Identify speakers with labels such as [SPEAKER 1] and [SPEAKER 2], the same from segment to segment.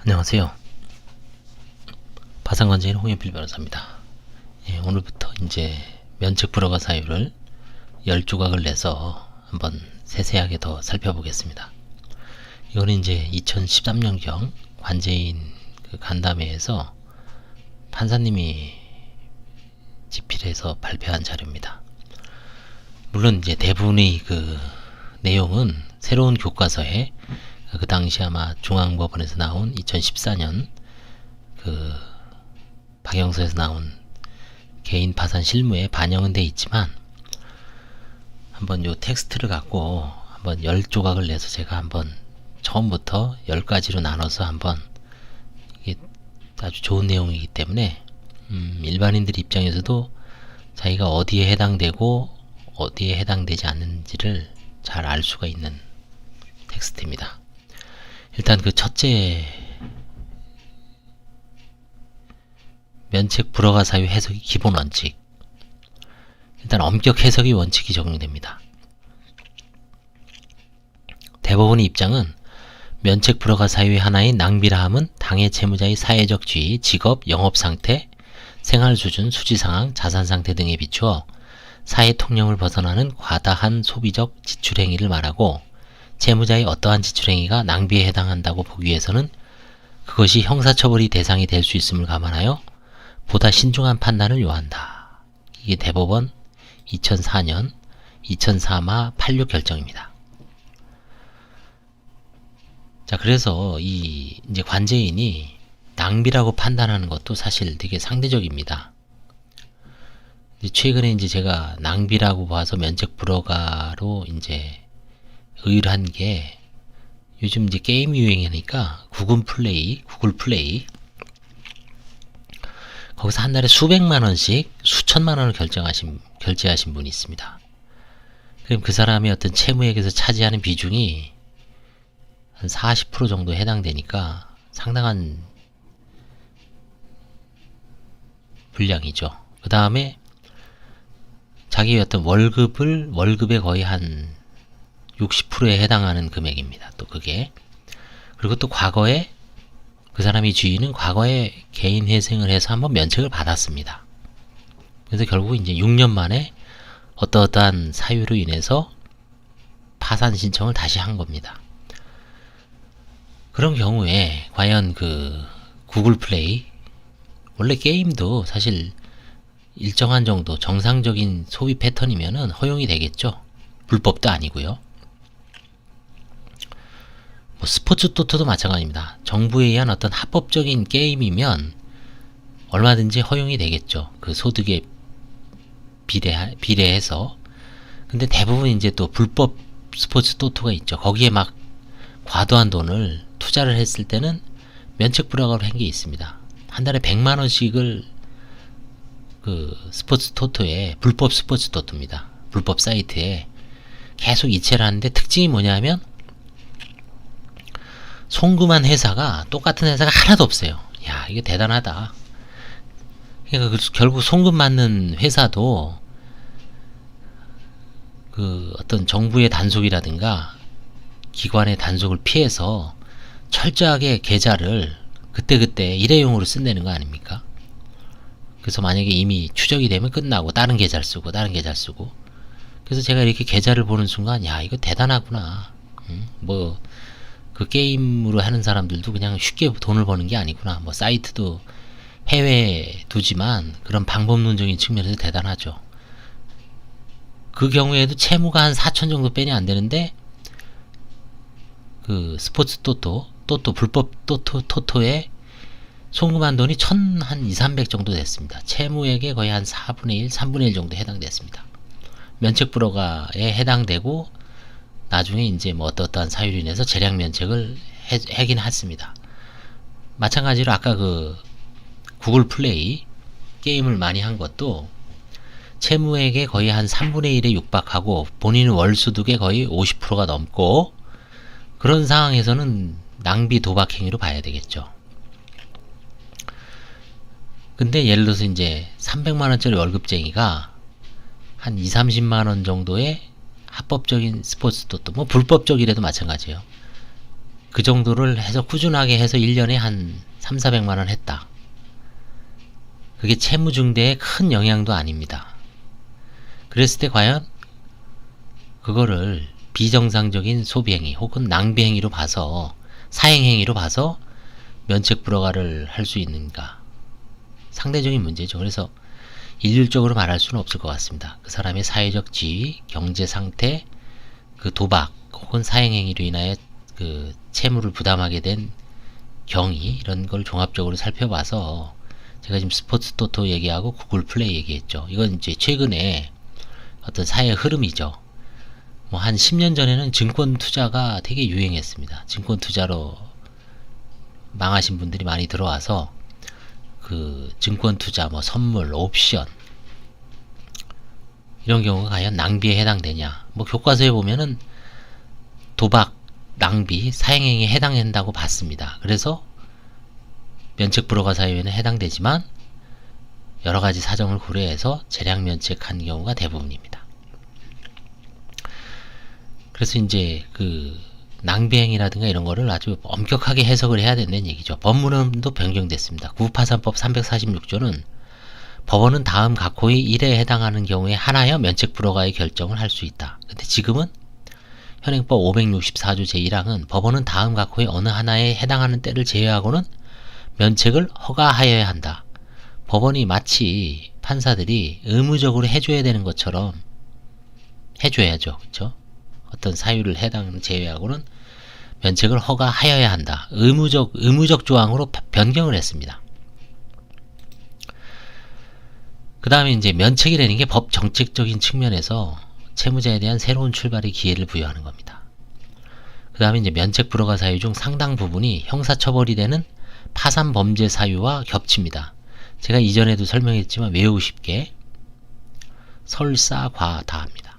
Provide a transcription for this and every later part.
[SPEAKER 1] 안녕하세요. 파산관제인 홍현필 변호사입니다. 오늘부터 이제 면책 불허가 사유를 10조각을 내서 한번 세세하게 더 살펴보겠습니다. 이거는 이제 2013년경 관제인 그 간담회에서 판사님이 집필해서 발표한 자료입니다. 물론 이제 대부분의 그 내용은 새로운 교과서에 그 당시 아마 중앙법원에서 나온 2014년 그 박영서에서 나온 개인 파산 실무에 반영은 돼 있지만, 한번 요 텍스트를 갖고 한번 10조각을 내서 제가 한번 처음부터 10가지로 나눠서 한번, 이게 아주 좋은 내용이기 때문에 일반인들 입장에서도 자기가 어디에 해당되고 어디에 해당되지 않는지를 잘 알 수가 있는 텍스트입니다. 일단 그 첫째, 면책 불허가 사유 해석의 기본 원칙. 일단 엄격 해석의 원칙이 적용됩니다. 대법원의 입장은 면책 불허가 사유의 하나인 낭비라 함은 당해 채무자의 사회적 지위, 직업, 영업 상태, 생활 수준, 수지 상황, 자산 상태 등에 비추어 사회 통념을 벗어나는 과다한 소비적 지출 행위를 말하고, 채무자의 어떠한 지출 행위가 낭비에 해당한다고 보기 위해서는 그것이 형사처벌이 대상이 될 수 있음을 감안하여 보다 신중한 판단을 요한다. 이게 대법원 2004년 2004마 86 결정입니다. 자, 그래서 이 이제 관제인이 낭비라고 판단하는 것도 사실 되게 상대적입니다. 최근에 이제 제가 낭비라고 봐서 면책 불허가로 이제 의의를 한 게, 요즘 이제 게임 유행이니까 구글 플레이 거기서 한 달에 수백만 원씩 수천만 원을 결제하신 분이 있습니다. 그럼 그 사람의 어떤 채무액에서 차지하는 비중이 한 40% 정도 해당되니까 상당한 분량이죠. 그 다음에 자기의 어떤 월급의 거의 한 60%에 해당하는 금액입니다. 또 그게. 그리고 또 과거에 그 사람이 주인은 과거에 개인 회생을 해서 한번 면책을 받았습니다. 그래서 결국 이제 6년 만에 어떠한 사유로 인해서 파산 신청을 다시 한 겁니다. 그런 경우에 과연 그 구글 플레이, 원래 게임도 사실 일정한 정도 정상적인 소비 패턴이면은 허용이 되겠죠. 불법도 아니고요. 스포츠 토토도 마찬가지입니다. 정부에 의한 어떤 합법적인 게임이면 얼마든지 허용이 되겠죠. 그 소득에 비례해서. 근데 대부분 이제 또 불법 스포츠 토토가 있죠. 거기에 막 과도한 돈을 투자를 했을 때는 면책 불허가로 한 게 있습니다. 한 달에 100만 원씩을 그 스포츠 토토에, 불법 스포츠 토토입니다. 불법 사이트에 계속 이체를 하는데, 특징이 뭐냐면 송금한 회사가, 똑같은 회사가 하나도 없어요. 야, 이게 대단하다. 그러니까 결국 송금 받는 회사도 그 어떤 정부의 단속이라든가 기관의 단속을 피해서 철저하게 계좌를 그때그때 일회용으로 쓴다는 거 아닙니까? 그래서 만약에 이미 추적이 되면 끝나고 다른 계좌를 쓰고 다른 계좌를 쓰고. 그래서 제가 이렇게 계좌를 보는 순간, 야, 이거 대단하구나. 뭐 그 게임으로 하는 사람들도 그냥 쉽게 돈을 버는 게 아니구나. 뭐 사이트도 해외에 두지만 그런 방법론적인 측면에서 대단하죠. 그 경우에도 채무가 한 4천 정도 빼니 안 되는데, 그 스포츠 토토 불법 토토에 송금한 돈이 한 2, 300 정도 됐습니다. 채무액의 거의 한 4분의 1, 3분의 1 정도 해당됐습니다. 면책 불허가에 해당되고, 나중에 이제 뭐 어떠한 사유로 인해서 재량 면책을 하긴 했습니다. 마찬가지로 아까 그 구글 플레이 게임을 많이 한 것도 채무액의 거의 한 3분의 1에 육박하고, 본인은 월소득의 거의 50%가 넘고, 그런 상황에서는 낭비 도박 행위로 봐야 되겠죠. 근데 예를 들어서 이제 300만원짜리 월급쟁이가 한 2, 30만원 정도의 합법적인 스포츠 토토, 뭐 불법적이라도 마찬가지예요. 그 정도를 해서 꾸준하게 해서 1년에 한 3,400만원 했다. 그게 채무증대에 큰 영향도 아닙니다. 그랬을 때 과연 그거를 비정상적인 소비행위 혹은 낭비행위로 봐서, 사행행위로 봐서 면책 불허가를 할 수 있는가? 상대적인 문제죠. 그래서 일률적으로 말할 수는 없을 것 같습니다. 그 사람의 사회적 지위, 경제 상태, 그 도박 혹은 사행행위로 인하여 그 채무를 부담하게 된 경위, 이런 걸 종합적으로 살펴봐서, 제가 지금 스포츠 토토 얘기하고 구글 플레이 얘기했죠. 이건 이제 최근에 어떤 사회 흐름이죠. 뭐 한 10년 전에는 증권 투자가 되게 유행했습니다. 증권 투자로 망하신 분들이 많이 들어와서 그 증권 투자, 뭐 선물, 옵션, 이런 경우가 과연 낭비에 해당되냐? 뭐 교과서에 보면은 도박, 낭비, 사행행위에 해당된다고 봤습니다. 그래서 면책 불허가 사유에는 해당되지만 여러가지 사정을 고려해서 재량 면책한 경우가 대부분입니다. 그래서 이제 그 낭비행위라든가 이런 거를 아주 엄격하게 해석을 해야 된다는 얘기죠. 법문도 변경됐습니다. 구파산법 346조는 법원은 다음 각호의 1에 해당하는 경우에 하나여 면책 불허가의 결정을 할 수 있다. 근데 지금은 현행법 564조 제1항은 법원은 다음 각호의 어느 하나에 해당하는 때를 제외하고는 면책을 허가하여야 한다. 법원이 마치 판사들이 의무적으로 해줘야 되는 것처럼 해줘야죠. 그쵸? 어떤 사유를 해당 제외하고는 면책을 허가하여야 한다. 의무적 조항으로 변경을 했습니다. 그 다음에 이제 면책이라는 게 법 정책적인 측면에서 채무자에 대한 새로운 출발의 기회를 부여하는 겁니다. 그 다음에 이제 면책 불허가 사유 중 상당 부분이 형사처벌이 되는 파산 범죄 사유와 겹칩니다. 제가 이전에도 설명했지만 외우고 쉽게 설사과다합니다.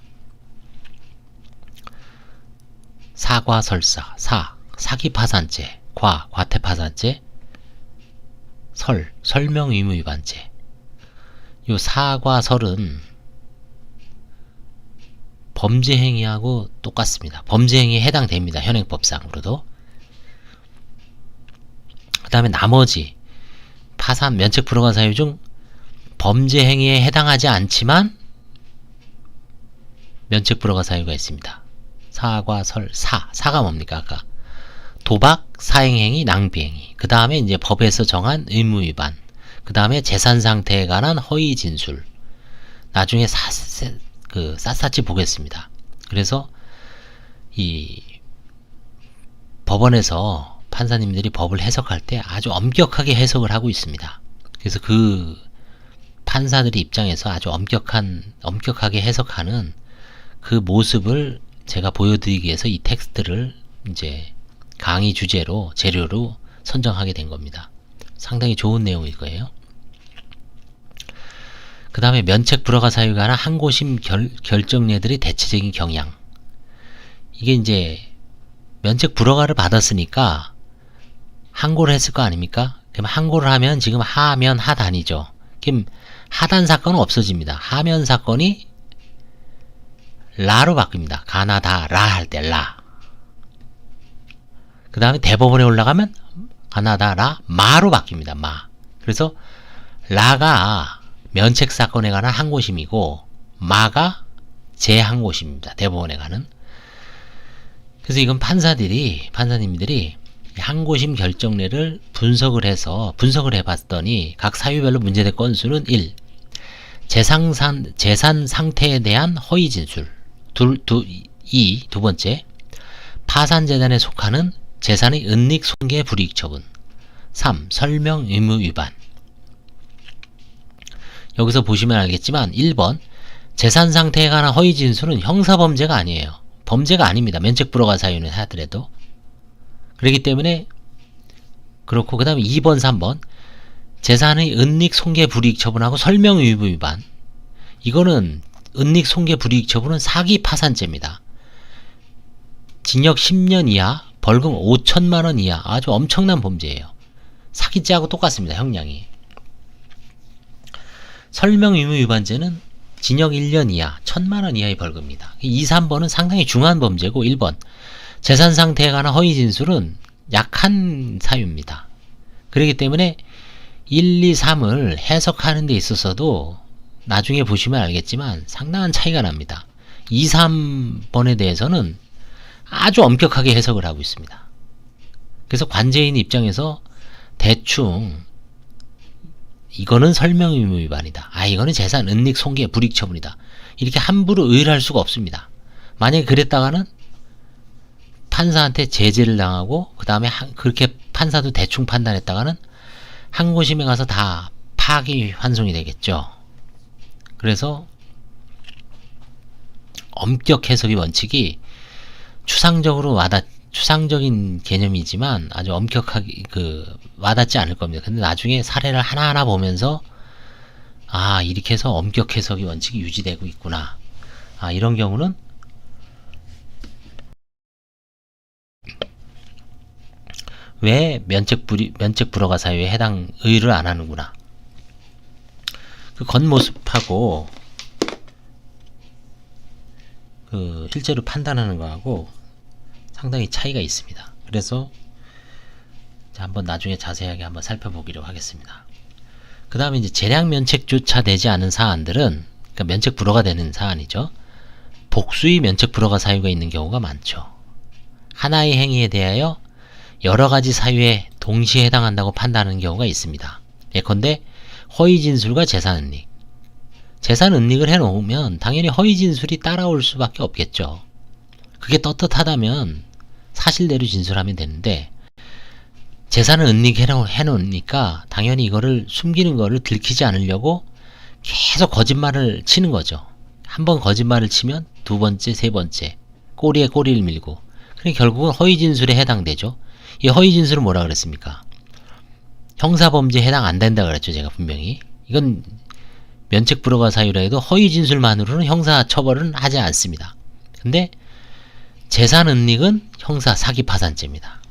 [SPEAKER 1] 사과설사, 사기파산죄, 과태파산죄, 설명의무위반죄. 요 사과설은 범죄행위하고 똑같습니다. 범죄행위에 해당됩니다. 현행법상으로도. 그 다음에 나머지 파산 면책 불허가 사유 중 범죄행위에 해당하지 않지만 면책 불허가 사유가 있습니다. 사가 뭡니까? 아까 도박, 사행행위, 낭비행위. 그 다음에 이제 법에서 정한 의무위반. 그 다음에 재산 상태에 관한 허위 진술. 나중에 샅샅이 보겠습니다. 그래서 이 법원에서 판사님들이 법을 해석할 때 아주 엄격하게 해석을 하고 있습니다. 그래서 그 판사들의 입장에서 아주 엄격하게 해석하는 그 모습을 제가 보여드리기 위해서 이 텍스트를 이제 강의 주제로, 재료로 선정하게 된 겁니다. 상당히 좋은 내용일 거예요. 그 다음에 면책 불허가 사유가 관한 항고심 결정례들의 대체적인 경향. 이게 이제 면책 불허가를 받았으니까 항고를 했을 거 아닙니까? 그럼 항고를 하면 지금 하면 하단이죠. 그럼 하단 사건은 없어집니다. 하면 사건이 라로 바뀝니다. 가나다 라 할 때 라. 그 다음에 대법원에 올라가면 가나다 라 마로 바뀝니다. 마. 그래서 라가 면책 사건에 관한 항고심이고 마가 재항고심입니다. 대법원에 가는. 그래서 이건 판사님들이 항고심 결정례를 분석을 해봤더니 각 사유별로 문제될 건수는 1. 재산 상태에 대한 허위 진술. 2. 두 번째, 파산재단에 속하는 재산의 은닉 손괴 불이익 처분. 3. 설명 의무 위반. 여기서 보시면 알겠지만 1번 재산 상태에 관한 허위 진술은 형사범죄가 아니에요. 범죄가 아닙니다. 면책 불허가 사유는 하더라도. 그렇기 때문에 그렇고, 그 다음에 2번 3번 재산의 은닉 손괴 불이익 처분하고 설명 의무 위반. 이거는 은닉 손괴 불이익 처분은 사기 파산죄입니다. 징역 10년 이하, 벌금 5천만원 이하. 아주 엄청난 범죄예요. 사기죄하고 똑같습니다. 형량이. 설명 의무 위반죄는 징역 1년 이하, 1,000만원 이하의 벌금입니다. 2, 3번은 상당히 중한 범죄고, 1번 재산 상태에 관한 허위 진술은 약한 사유입니다. 그렇기 때문에 1, 2, 3을 해석하는 데 있어서도 나중에 보시면 알겠지만 상당한 차이가 납니다. 2, 3번에 대해서는 아주 엄격하게 해석을 하고 있습니다. 그래서 관제인 입장에서 대충 이거는 설명 의무 위반이다. 이거는 재산 은닉 손괴 불이익 처분이다. 이렇게 함부로 의뢰할 수가 없습니다. 만약에 그랬다가는 판사한테 제재를 당하고 그 다음에 그렇게 판사도 대충 판단했다가는 항고심에 가서 다 파기환송이 되겠죠. 그래서 엄격 해석의 원칙이 추상적인 개념이지만 아주 엄격하게 와닿지 않을 겁니다. 근데 나중에 사례를 하나하나 보면서 이렇게 해서 엄격 해석의 원칙이 유지되고 있구나. 이런 경우는 왜 면책 불허가 사유에 해당 의의를 안 하는구나. 그 겉모습하고 실제로 판단하는 거하고 상당히 차이가 있습니다. 그래서 한번 나중에 자세하게 한번 살펴보기로 하겠습니다. 그 다음에 이제 재량 면책조차 되지 않은 사안들은, 그러니까 면책 불허가 되는 사안이죠. 복수의 면책 불허가 사유가 있는 경우가 많죠. 하나의 행위에 대하여 여러 가지 사유에 동시에 해당한다고 판단하는 경우가 있습니다. 예컨대 허위 진술과 재산 은닉. 재산 은닉을 해놓으면 당연히 허위 진술이 따라올 수밖에 없겠죠. 그게 떳떳하다면 사실대로 진술하면 되는데 재산을 은닉해놓으니까 당연히 이거를 숨기는 거를 들키지 않으려고 계속 거짓말을 치는 거죠. 한 번 거짓말을 치면 두 번째, 세 번째 꼬리에 꼬리를 밀고, 그러니까 결국은 허위 진술에 해당되죠. 이 허위 진술은 뭐라 그랬습니까? 형사범죄에 해당 안 된다 그랬죠. 제가 분명히. 이건 면책 불허가 사유라 해도 허위 진술만으로는 형사 처벌은 하지 않습니다. 근데 재산 은닉은 형사 사기 파산죄입니다.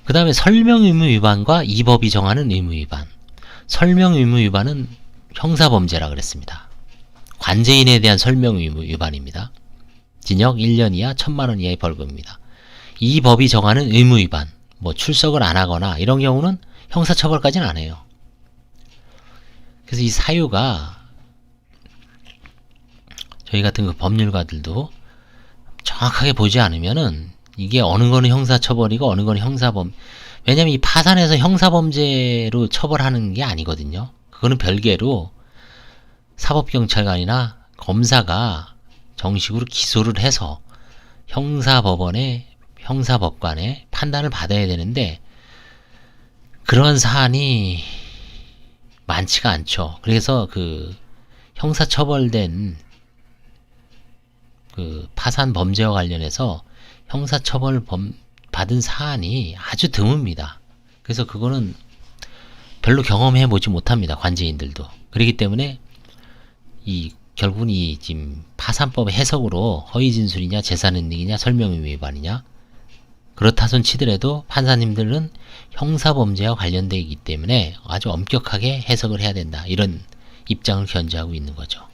[SPEAKER 1] 그 다음에 설명 의무 위반과 이 법이 정하는 의무 위반. 설명 의무 위반은 형사범죄라 그랬습니다. 관제인에 대한 설명 의무 위반입니다. 징역 1년 이하 1,000만원 이하의 벌금입니다. 이 법이 정하는 의무 위반, 뭐 출석을 안 하거나 이런 경우는 형사처벌까지는 안 해요. 그래서 이 사유가 저희 같은 그 법률가들도 정확하게 보지 않으면은 이게 어느 거는 형사처벌이고 어느 거는 왜냐면 이 파산해서 형사범죄로 처벌하는 게 아니거든요. 그거는 별개로 사법경찰관이나 검사가 정식으로 기소를 해서 형사법관의 판단을 받아야 되는데 그런 사안이 많지가 않죠. 그래서 형사처벌된 파산 범죄와 관련해서 형사처벌 받은 사안이 아주 드뭅니다. 그래서 그거는 별로 경험해 보지 못합니다. 관제인들도. 그렇기 때문에 결국은 지금 파산법의 해석으로 허위 진술이냐 재산 은닉이냐 설명 의무 위반이냐 그렇다 손 치더라도 판사님들은 형사범죄와 관련되어 있기 때문에 아주 엄격하게 해석을 해야 된다. 이런 입장을 견지하고 있는 거죠.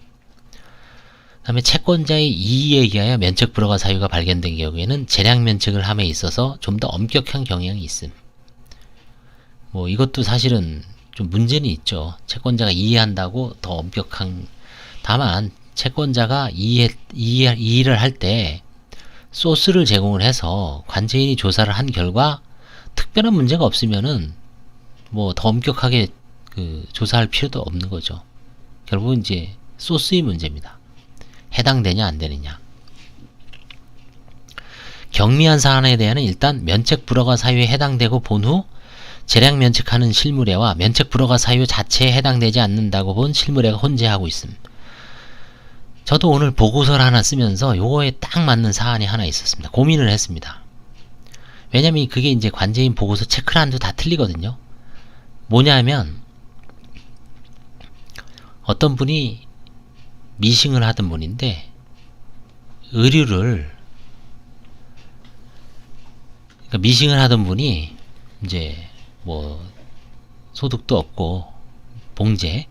[SPEAKER 1] 그 다음에 채권자의 이의에 의하여 면책 불허가 사유가 발견된 경우에는 재량 면책을 함에 있어서 좀 더 엄격한 경향이 있음. 뭐 이것도 사실은 좀 문제는 있죠. 채권자가 이해한다고 더 엄격한, 다만 채권자가 이의를 할 때 소스를 제공을 해서 관제인이 조사를 한 결과 특별한 문제가 없으면은 뭐 더 엄격하게 조사할 필요도 없는 거죠. 결국은 이제 소스의 문제입니다. 해당되냐 안 되느냐. 경미한 사안에 대해서는 일단 면책 불허가 사유에 해당되고 본 후 재량 면책하는 실무례와 면책 불허가 사유 자체에 해당되지 않는다고 본 실무례가 혼재하고 있음. 저도 오늘 보고서를 하나 쓰면서 요거에 딱 맞는 사안이 하나 있었습니다. 고민을 했습니다. 왜냐면 그게 이제 관제인 보고서 체크란도 다 틀리거든요. 뭐냐면 어떤 분이 미싱을 하던 분인데 의류를, 그러니까 미싱을 하던 분이 이제 뭐 소득도 없고 봉제,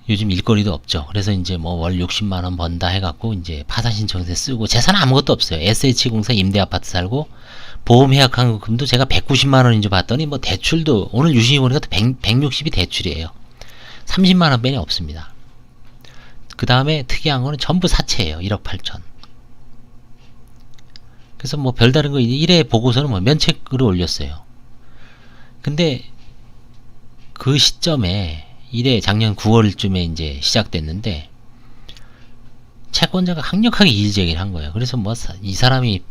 [SPEAKER 1] 요즘 일거리도 없죠. 그래서 이제 뭐 월 60만원 번다 해갖고 이제 파산 신청서 쓰고 재산 아무것도 없어요. SH공사 임대 아파트 살고 보험 해약환급금도 제가 190만원인 줄 봤더니 뭐 대출도 오늘 유심히 보니까 160이 대출이에요. 30만원 빼니 없습니다. 그 다음에 특이한 거는 전부 사채예요. 1억 8천. 그래서 뭐 별다른 거 1회 보고서는 뭐 면책으로 올렸어요. 근데 그 시점에 1회 작년 9월쯤에 이제 시작됐는데 채권자가 강력하게 이의제기를 한 거예요. 그래서 뭐 이 사람이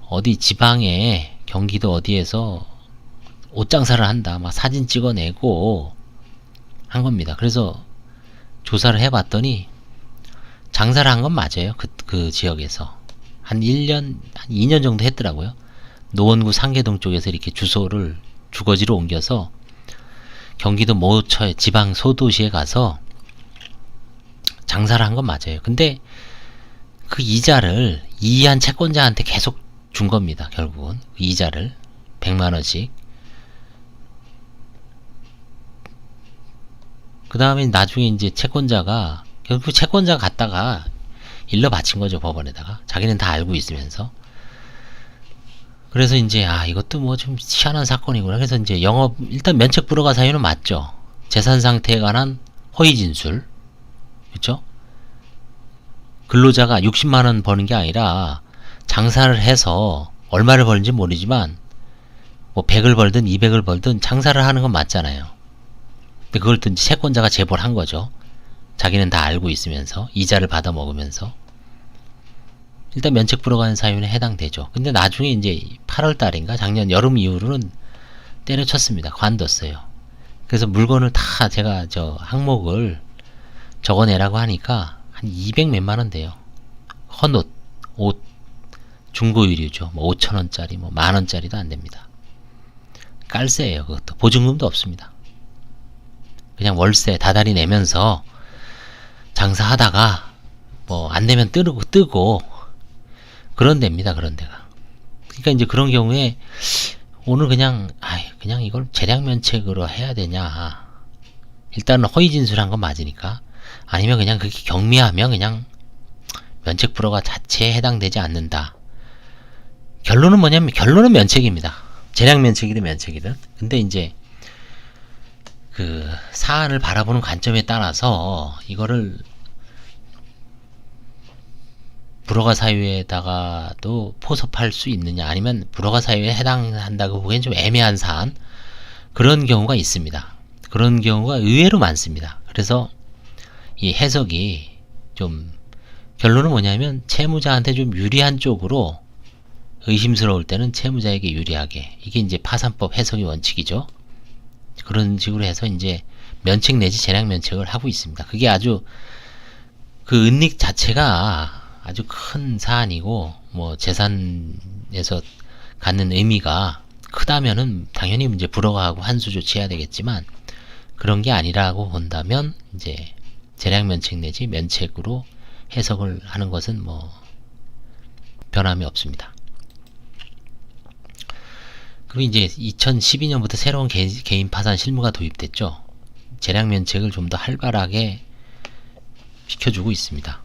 [SPEAKER 1] 어디 지방에 경기도 어디에서 옷장사를 한다 막 사진 찍어내고 한 겁니다. 그래서 조사를 해봤더니 장사를 한 건 맞아요. 그 지역에서 한 1년 한 2년 정도 했더라고요. 노원구 상계동 쪽에서 이렇게 주소를 주거지로 옮겨서 경기도 모처에 지방 소도시에 가서 장사를 한 건 맞아요. 근데 그 이자를 이의한 채권자한테 계속 준 겁니다. 결국은 그 이자를 100만원씩. 그 다음에 나중에 이제 채권자가 결국 채권자 갔다가 일러 바친 거죠. 법원에다가. 자기는 다 알고 있으면서. 그래서 이제 이것도 뭐 좀 희한한 사건이구나. 그래서 이제 영업 일단 면책 불허가 사유는 맞죠. 재산 상태에 관한 허위 진술. 그렇죠? 근로자가 60만원 버는 게 아니라 장사를 해서 얼마를 벌는지 모르지만 뭐 100을 벌든 200을 벌든 장사를 하는 건 맞잖아요. 근데 그걸 또 채권자가 제보를 한 거죠. 자기는 다 알고 있으면서 이자를 받아 먹으면서. 일단 면책 불허가 사유는 해당되죠. 근데 나중에 이제 8월 달인가 작년 여름 이후로는 때려쳤습니다. 관뒀어요. 그래서 물건을 다 제가 항목을 적어내라고 하니까 한 200 몇만원 돼요. 헌옷, 옷, 중고의류죠. 뭐 5천원짜리, 뭐 만원짜리도 안 됩니다. 깔세예요. 그것도. 보증금도 없습니다. 그냥 월세 다달이 내면서 장사하다가 뭐 안 내면 뜨고 그런 데입니다. 그런 데가. 그러니까 이제 그런 경우에 오늘 그냥 이걸 재량면책으로 해야 되냐. 일단은 허위 진술한 건 맞으니까. 아니면 그냥 그렇게 경미하면 그냥 면책 불허가 자체에 해당되지 않는다. 결론은 뭐냐면 결론은 면책입니다. 재량 면책이든 면책이든. 근데 이제 그 사안을 바라보는 관점에 따라서 이거를 불허가 사유에다가도 포섭할 수 있느냐 아니면 불허가 사유에 해당한다고 보기엔 좀 애매한 사안 그런 경우가 있습니다. 그런 경우가 의외로 많습니다. 그래서 이 해석이 좀 결론은 뭐냐면 채무자한테 좀 유리한 쪽으로 의심스러울 때는 채무자에게 유리하게 이게 이제 파산법 해석의 원칙이죠. 그런 식으로 해서 이제 면책 내지 재량 면책을 하고 있습니다. 그게 아주 그 은닉 자체가 아주 큰 사안이고 뭐 재산에서 갖는 의미가 크다면은 당연히 이제 불허가하고 한수 조치해야 되겠지만 그런 게 아니라고 본다면 이제 재량 면책 내지 면책으로 해석을 하는 것은 뭐 변함이 없습니다. 그리고 이제 2012년부터 새로운 개인 파산 실무가 도입됐죠. 재량 면책을 좀 더 활발하게 시켜주고 있습니다.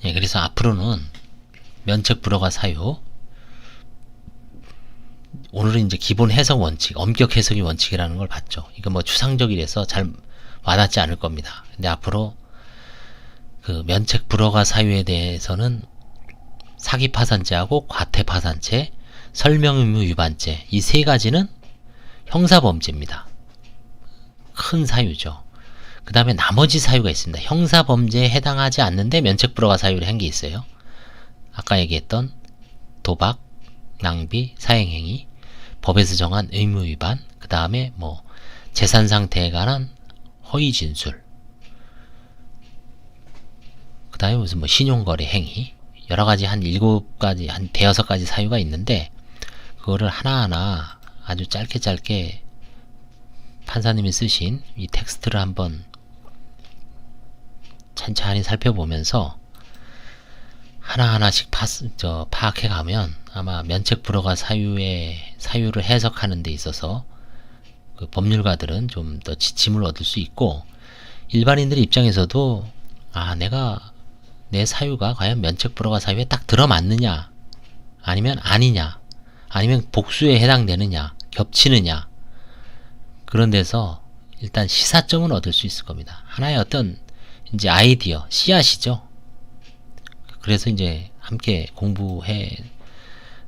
[SPEAKER 1] 예, 그래서 앞으로는 면책 불허가 사유 오늘은 이제 기본 해석 원칙, 엄격 해석의 원칙이라는 걸 봤죠. 이거 뭐 추상적이라서 잘 와닿지 않을 겁니다. 근데 앞으로 그 면책 불허가 사유에 대해서는 사기 파산죄하고 과태 파산죄, 설명 의무 위반죄 이 세 가지는 형사범죄입니다. 큰 사유죠. 그 다음에 나머지 사유가 있습니다. 형사범죄에 해당하지 않는데 면책 불허가 사유를 한 게 있어요. 아까 얘기했던 도박, 낭비, 사행행위, 법에서 정한 의무 위반, 그 다음에 뭐 재산 상태에 관한 허위 진술, 그 다음에 무슨 뭐 신용거래 행위, 여러가지 한 7가지, 한 대여섯 가지 사유가 있는데 그거를 하나하나 아주 짧게 판사님이 쓰신 이 텍스트를 한번 천천히 살펴보면서 하나하나씩 파악해 가면 아마 면책 불허가 사유를 해석하는 데 있어서 그 법률가들은 좀 더 지침을 얻을 수 있고, 일반인들 입장에서도 내가 내 사유가 과연 면책 불허가 사유에 딱 들어맞느냐, 아니면 아니냐, 아니면 복수에 해당되느냐, 겹치느냐, 그런 데서 일단 시사점은 얻을 수 있을 겁니다. 하나의 어떤 이제 아이디어, 씨앗이죠. 그래서 이제 함께 공부해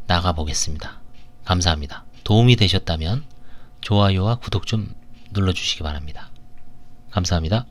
[SPEAKER 1] 나가 보겠습니다. 감사합니다. 도움이 되셨다면 좋아요와 구독 좀 눌러주시기 바랍니다. 감사합니다.